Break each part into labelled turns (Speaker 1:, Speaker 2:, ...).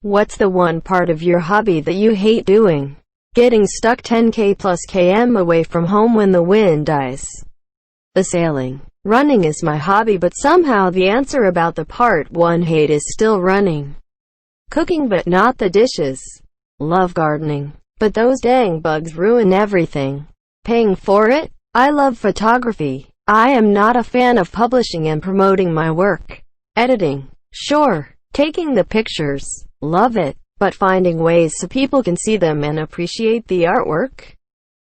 Speaker 1: What's the one part of your hobby that you hate doing? Getting stuck 10k plus km away from home when the wind dies. The sailing. Running is my hobby, but somehow the answer about the part one hate is still running. Cooking but not the dishes. Love gardening, but those dang bugs ruin everything. Paying for it? I love photography. I am not a fan of publishing and promoting my work. Editing. Sure. Taking the pictures. Love it. But finding ways so people can see them and appreciate the artwork?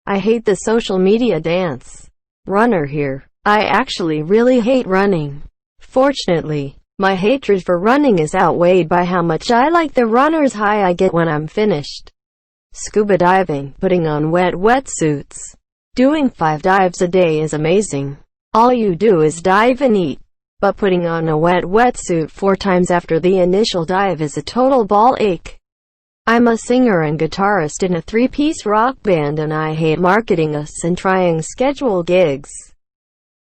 Speaker 1: I hate the social media dance. Runner here. I actually really hate running. Fortunately, my hatred for running is outweighed by how much I like the runner's high I get when I'm finished. Scuba diving, putting on wet wetsuits. Doing 5 dives a day is amazing. All you do is dive and eat. But putting on a wet wetsuit 4 times after the initial dive is a total ball ache. I'm a singer and guitarist in a 3-piece rock band, and I hate marketing us and trying schedule gigs.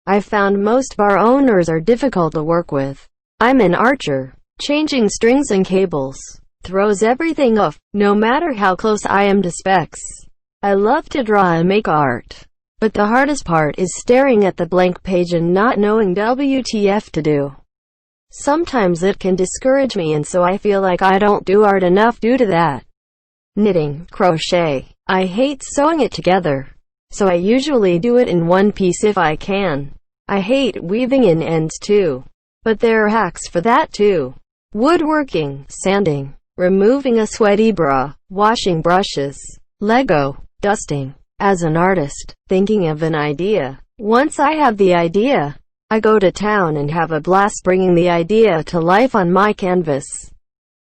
Speaker 1: I've found most bar owners are difficult to work with. I'm an archer. Changing strings and cables throws everything off, no matter how close I am to specs. I love to draw and make art, but the hardest part is staring at the blank page and not knowing WTF to do. Sometimes it can discourage me, and so I feel like I don't do art enough due to that. Knitting, crochet. I hate sewing it together, so I usually do it in one piece if I can. I hate weaving in ends too, but there are hacks for that too. Woodworking, sanding, removing a sweaty bra, washing brushes, Lego, dusting. As an artist, thinking of an idea. Once I have the idea, I go to town and have a blast bringing the idea to life on my canvas.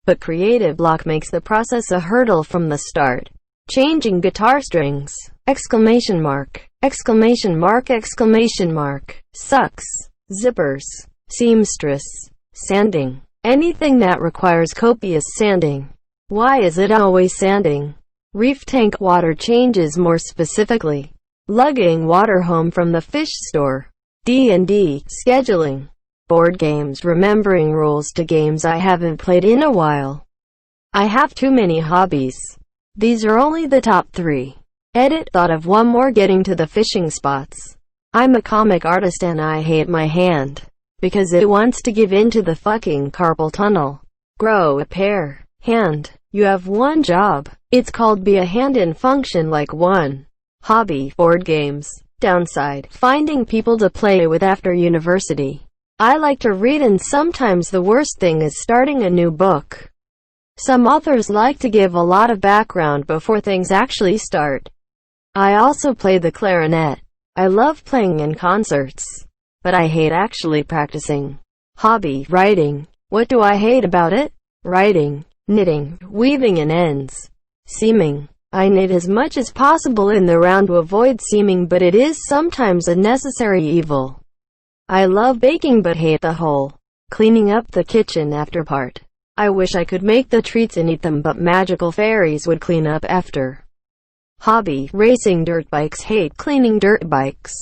Speaker 1: But creative block makes the process a hurdle from the start. Changing guitar strings! Exclamation mark! Exclamation mark! Exclamation mark! Sucks. Zippers. Seamstress. Sanding. Anything that requires copious sanding. Why is it always sanding? Reef tank water changes, more specifically. Lugging water home from the fish store. D&D. Scheduling. Board games, remembering rules to games I haven't played in a while. I have too many hobbies. These are only the top 3. Edit. Thought of one more, getting to the fishing spots. I'm a comic artist and I hate my hand, because it wants to give in to the fucking carpal tunnel. Grow a pair. Hand. You have one job. It's called be a hand and function like one. Hobby. Board games. Downside. Finding people to play with after university. I like to read, and sometimes the worst thing is starting a new book. Some authors like to give a lot of background before things actually start. I also play the clarinet. I love playing in concerts, but I hate actually practicing. Hobby. Writing. What do I hate about it? Writing. Knitting. Weaving in ends. Seaming. I knit as much as possible in the round to avoid seaming, but it is sometimes a necessary evil. I love baking but hate the whole cleaning up the kitchen after part. I wish I could make the treats and eat them, but magical fairies would clean up after. Hobby. Racing dirt bikes. Hate cleaning dirt bikes.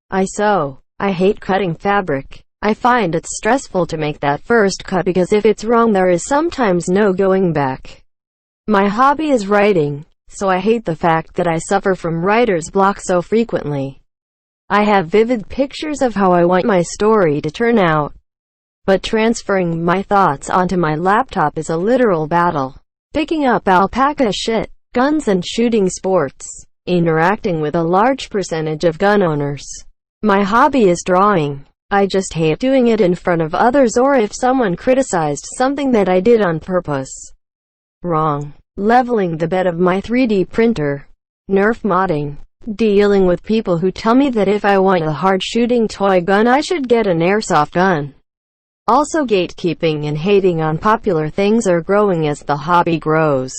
Speaker 1: I sew. I hate cutting fabric. I find it stressful to make that first cut, because if it's wrong there is sometimes no going back. My hobby is writing, so I hate the fact that I suffer from writer's block so frequently. I have vivid pictures of how I want my story to turn out, but transferring my thoughts onto my laptop is a literal battle. Picking up alpaca shit. Guns and shooting sports. Interacting with a large percentage of gun owners. My hobby is drawing. I just hate doing it in front of others, or if someone criticized something that I did on purpose. Wrong. Leveling the bed of my 3D printer. Nerf modding. Dealing with people who tell me that if I want a hard shooting toy gun I should get an airsoft gun. Also gatekeeping and hating on popular things are growing as the hobby grows.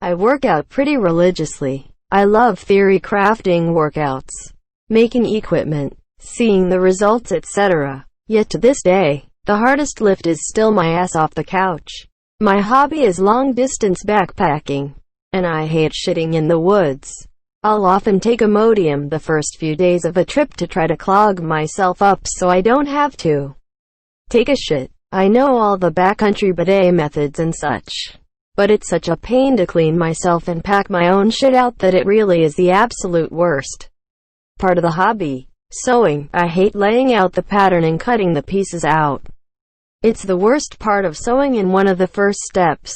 Speaker 1: I work out pretty religiously. I love theory crafting workouts, making equipment, seeing the results, etc. Yet to this day, the hardest lift is still my ass off the couch. My hobby is long-distance backpacking, and I hate shitting in the woods. I'll often take Imodium the first few days of a trip to try to clog myself up so I don't have to take a shit. I know all the backcountry bidet methods and such, but it's such a pain to clean myself and pack my own shit out that it really is the absolute worst part of the hobby. Sewing. I hate laying out the pattern and cutting the pieces out. It's the worst part of sewing and one of the first steps.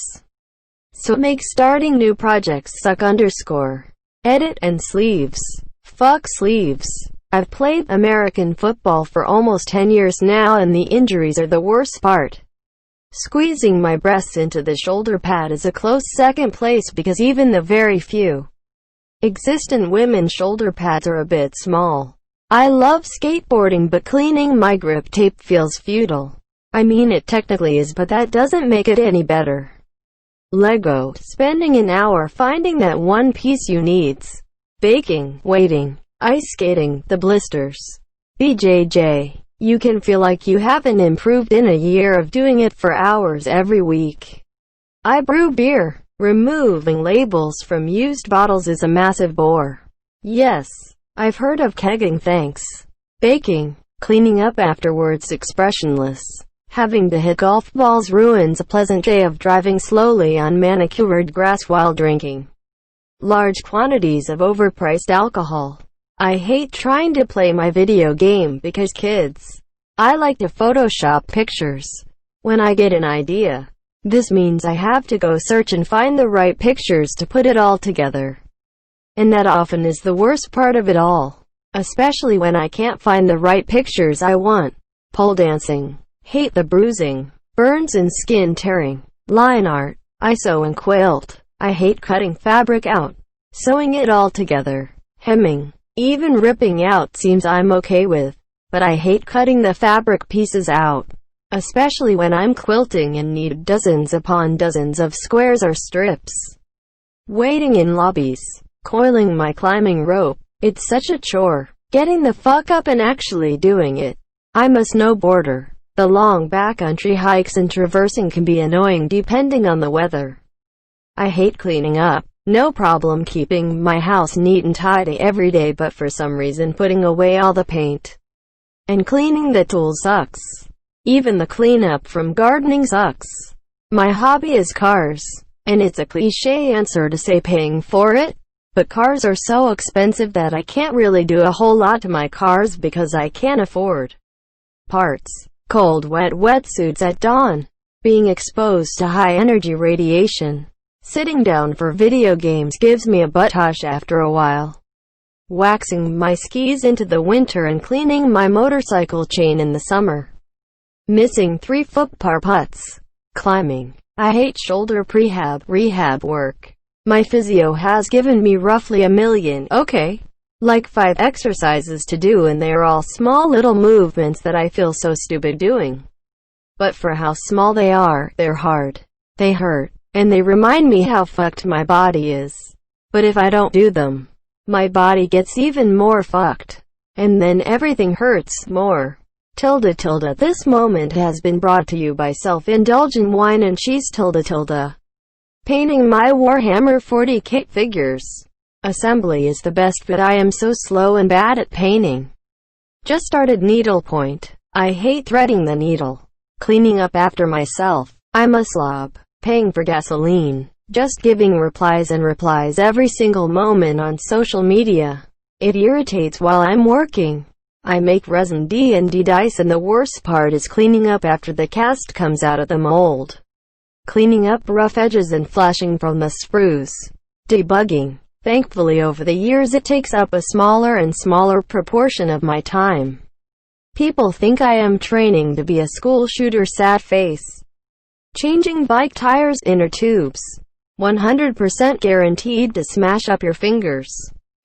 Speaker 1: So it makes starting new projects suck. Edit. And sleeves. Fuck sleeves. I've played American football for almost 10 years now and the injuries are the worst part. Squeezing my breasts into the shoulder pad is a close second place because even the very few existent women's shoulder pads are a bit small. I love skateboarding but cleaning my grip tape feels futile. I mean it technically is but that doesn't make it any better. Lego. Spending an hour finding that one piece you needs. Baking, waiting, ice skating, the blisters. BJJ. You can feel like you haven't improved in a year of doing it for hours every week. I brew beer. Removing labels from used bottles is a massive bore. Yes, I've heard of kegging. Thanks. Baking. Cleaning up afterwards expressionless. Having to hit golf balls ruins a pleasant day of driving slowly on manicured grass while drinking large quantities of overpriced alcohol. I hate trying to play my video game because kids. I like to Photoshop pictures when I get an idea. This means I have to go search and find the right pictures to put it all together. And that often is the worst part of it all. Especially when I can't find the right pictures I want. Pole dancing. Hate the bruising, burns and skin tearing. Line art. I sew and quilt. I hate cutting fabric out. Sewing it all together. Hemming. Even ripping out seems I'm okay with. But I hate cutting the fabric pieces out. Especially when I'm quilting and need dozens upon dozens of squares or strips. Waiting in lobbies. Coiling my climbing rope. It's such a chore. Getting the fuck up and actually doing it. I'm a snowboarder. The long backcountry hikes and traversing can be annoying depending on the weather. I hate cleaning up. No problem keeping my house neat and tidy every day, but for some reason putting away all the paint and cleaning the tools sucks. Even the cleanup from gardening sucks. My hobby is cars, and it's a cliché answer to say paying for it, but cars are so expensive that I can't really do a whole lot to my cars because I can't afford parts. Cold wet wetsuits at dawn. Being exposed to high-energy radiation. Sitting down for video games gives me a buttosh after a while. Waxing my skis into the winter and cleaning my motorcycle chain in the summer. Missing 3-foot par putts. Climbing. I hate shoulder rehab work. My physio has given me roughly 1,000,000, like 5 exercises to do and they're all small little movements that I feel so stupid doing. But for how small they are, they're hard. They hurt. And they remind me how fucked my body is. But if I don't do them, my body gets even more fucked. And then everything hurts more. This moment has been brought to you by self-indulgent wine and cheese. Painting my Warhammer 40k figures. Assembly is the best but I am so slow and bad at painting. Just started needlepoint. I hate threading the needle. Cleaning up after myself. I'm a slob. Paying for gasoline. Just giving replies every single moment on social media. It irritates while I'm working. I make resin D&D dice and the worst part is cleaning up after the cast comes out of the mold. Cleaning up rough edges and flashing from the sprues. Debugging. Thankfully over the years it takes up a smaller and smaller proportion of my time. People think I am training to be a school shooter. Sad face. Changing bike tires, inner tubes. 100% guaranteed to smash up your fingers.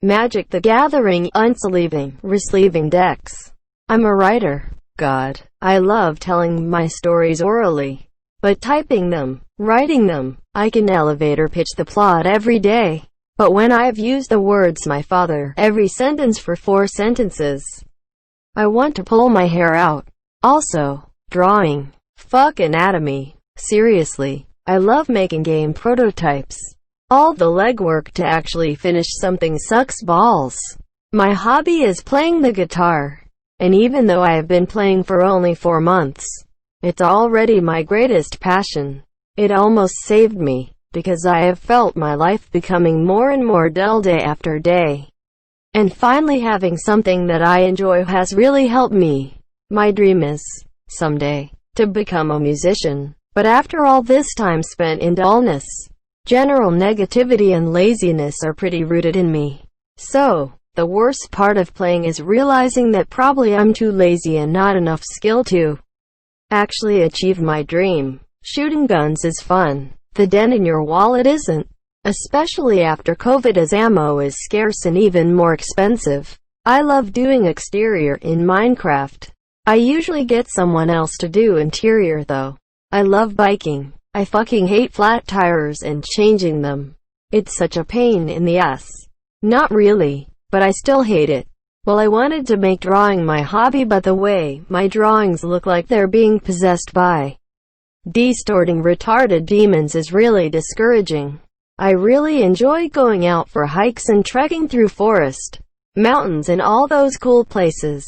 Speaker 1: Magic the Gathering, resleeving decks. I'm a writer. God, I love telling my stories orally. But typing them, writing them, I can elevator pitch the plot every day. But when I've used the words my father every sentence for 4 sentences, I want to pull my hair out. Also, drawing. Fuck anatomy. Seriously, I love making game prototypes. All the legwork to actually finish something sucks balls. My hobby is playing the guitar. And even though I have been playing for only 4 months, It's already my greatest passion. It almost saved me, because I have felt my life becoming more and more dull day after day. And finally having something that I enjoy has really helped me. My dream is, someday, to become a musician. But after all this time spent in dullness, general negativity and laziness are pretty rooted in me. So, the worst part of playing is realizing that probably I'm too lazy and not enough skill to actually achieve my dream. Shooting guns is fun. The dent in your wallet isn't. Especially after COVID, as ammo is scarce and even more expensive. I love doing exterior in Minecraft. I usually get someone else to do interior though. I love biking. I fucking hate flat tires and changing them. It's such a pain in the ass. Not really, but I still hate it. Well, I wanted to make drawing my hobby, but the way my drawings look like they're being possessed by distorting retarded demons is really discouraging. I really enjoy going out for hikes and trekking through forest, mountains and all those cool places.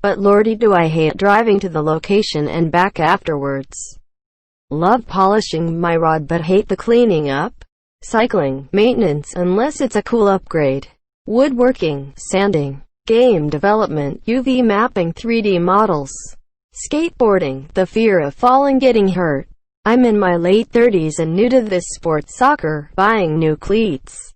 Speaker 1: But lordy do I hate driving to the location and back afterwards. Love polishing my rod but hate the cleaning up, cycling, maintenance unless it's a cool upgrade, woodworking, sanding, game development, UV mapping, 3D models, skateboarding, the fear of falling, getting hurt. I'm in my late 30s and new to this sport, soccer, buying new cleats.